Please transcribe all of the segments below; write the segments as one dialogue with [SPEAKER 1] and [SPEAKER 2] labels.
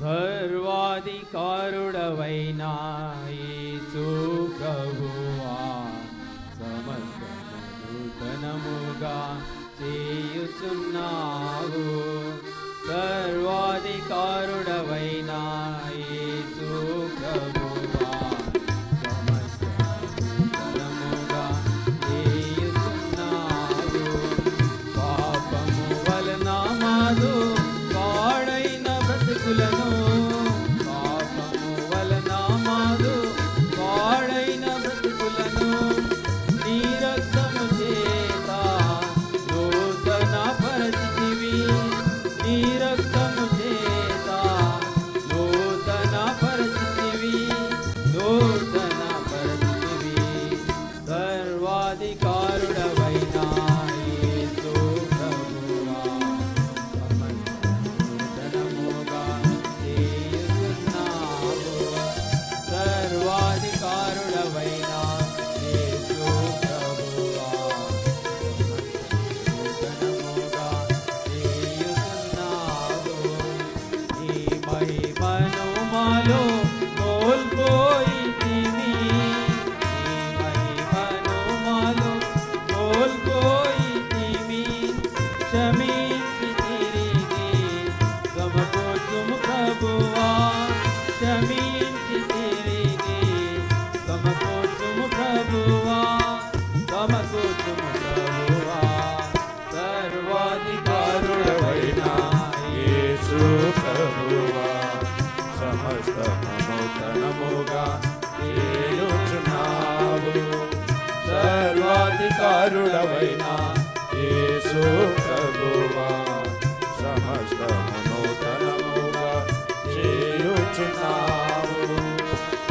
[SPEAKER 1] సర్వాధికారుడవైనా యేసు ప్రభువా సమస్తము నూతనముగా చేయుచున్నావు. సర్వాధికారుడవైనా యేసు ప్రభువా సమస్తము నూతనముగా చేయుచున్నావు. పాపము వలన మాదు పాడైన బ్రతుకులను పాపము వలన మాదు పాడైన బ్రతుకులను నీ రక్తము చేత నూతన పరిచితివి. నీ రక్తము చేత నూతన పరిచితివి. నూతన పరిచితివి. సర్వాధికారుడవైనా యేసు ప్రభువా నూతనముగా చేయుచున్నావు. సర్వాధికారుడవైనా యేసు ప్రభువా నూతనముగా చేయుచున్నావు. నీ మహిమను మాలో కోల్పోయితిమి. నీ మహిమను మాలో కోల్పోయితిమి. క్షమించి తిరిగి సమకూర్చుము ప్రభువా. క్షమించి తిరిగి సమకూర్చుము ప్రభువా. సమకూర్చుము ప్రభువా. సర్వాధికారుడవైనా
[SPEAKER 2] యేసు ప్రభువా సమస్తము నూతనముగా చేయుచున్నావు. సర్వాధికారుడవైనా యేసు ప్రభువా సమస్తము నూతనముగా చేయుచున్నావు.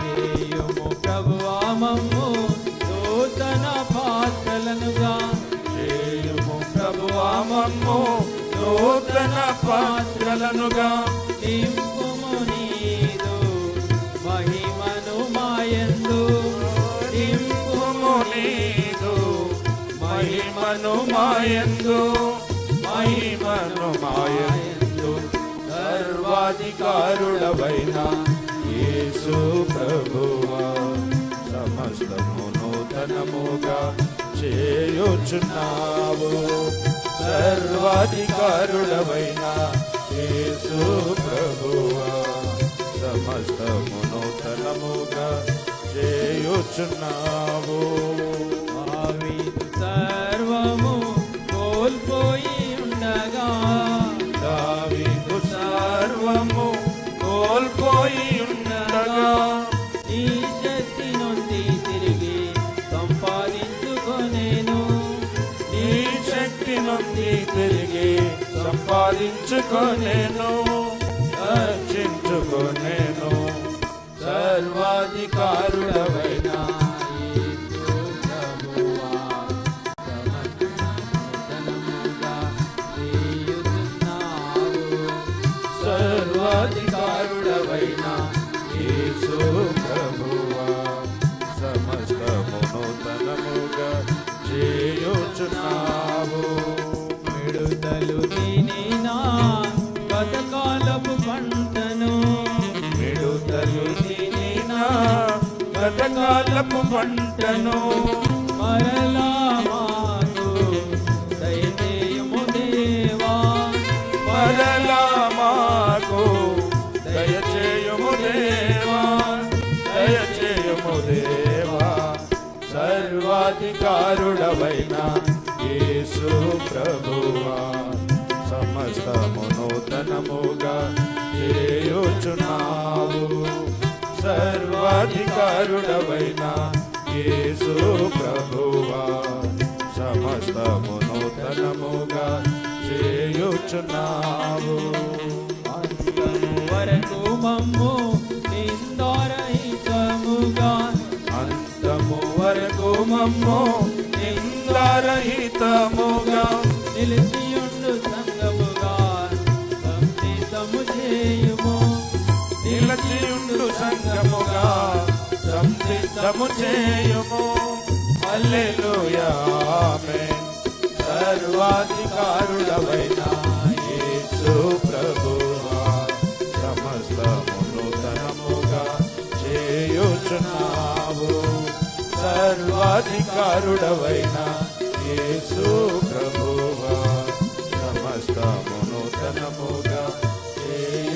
[SPEAKER 1] చేయుము ప్రభువా మమ్ము నూతన పాత్రలనుగా.
[SPEAKER 2] చేయుము ప్రభువా మమ్ము నూతన పాత్రలనుగా.
[SPEAKER 1] నింపుము నీదు మహిమను మాయందు.
[SPEAKER 2] నింపుము నీదు మహిమను మాయందు. మహిమను మాయందు. సర్వాధికారుడవైనా యేసు ప్రభువా సమస్తము నూతనముగా చేయుచున్నావు. సర్వాధికారుడవైనా యేసు ప్రభువా సమస్తము నూతనముగా చేయుచున్నావు.
[SPEAKER 1] దావీదు సర్వము కోల్పోయి ఉండగా.
[SPEAKER 2] దావీదు సర్వము కోల్పోయి ఉండగా.
[SPEAKER 1] నీ శక్తి నుండి తిరిగి సంపాదించుకొనేను.
[SPEAKER 2] నీ శక్తి నుండి తిరిగి సంపాదించుకొనేను. రక్షించుకొనేను. సర్వాధికారుడవైనా
[SPEAKER 1] యేసు ప్రభువా సమస్తముగా చేయుచున్నావు.
[SPEAKER 2] సర్వాధికారుడవైనా యేసు ప్రభువా సమస్తము నూతనముగా చేయుచున్నావు.
[SPEAKER 1] మిడుతలు తినినా గతకాలపు పంటను.
[SPEAKER 2] మిడుతలు తినినా గతకాలపు పంటను.
[SPEAKER 1] మరలా మాకు దయచేయుము దేవా.
[SPEAKER 2] మరలా మాకు దయచేయుము దేవా. దయచేయుము దేవా. సర్వాధికారుడవైనా యేసు ప్రభువా సమస్తము నూతనముగా చేయుచున్నావు. సర్వాధికారుడవైనా యేసు ప్రభువా సమస్తము నూతనముగా చేయుచున్నావు.
[SPEAKER 1] అంతము వరకు మమ్ము నిందారహితముగా.
[SPEAKER 2] అంతము వరకు మమ్ము నిందారహితముగా.
[SPEAKER 1] నిలిచియుండు సంగముగా సంసితము చేయుము.
[SPEAKER 2] నిలచియుండు సంగముగా సంసిద్ధము చేయుము. హల్లెలూయా ఆమేన్. సర్వాధికారుడవైన యేసు ప్రభువా సమస్త సమస్తమును తనముగా చేయుచున్నావు. సర్వాధికారుడవైన యేసు ప్రభువా సమస్తమును తనముగా చేయుచున్నావు.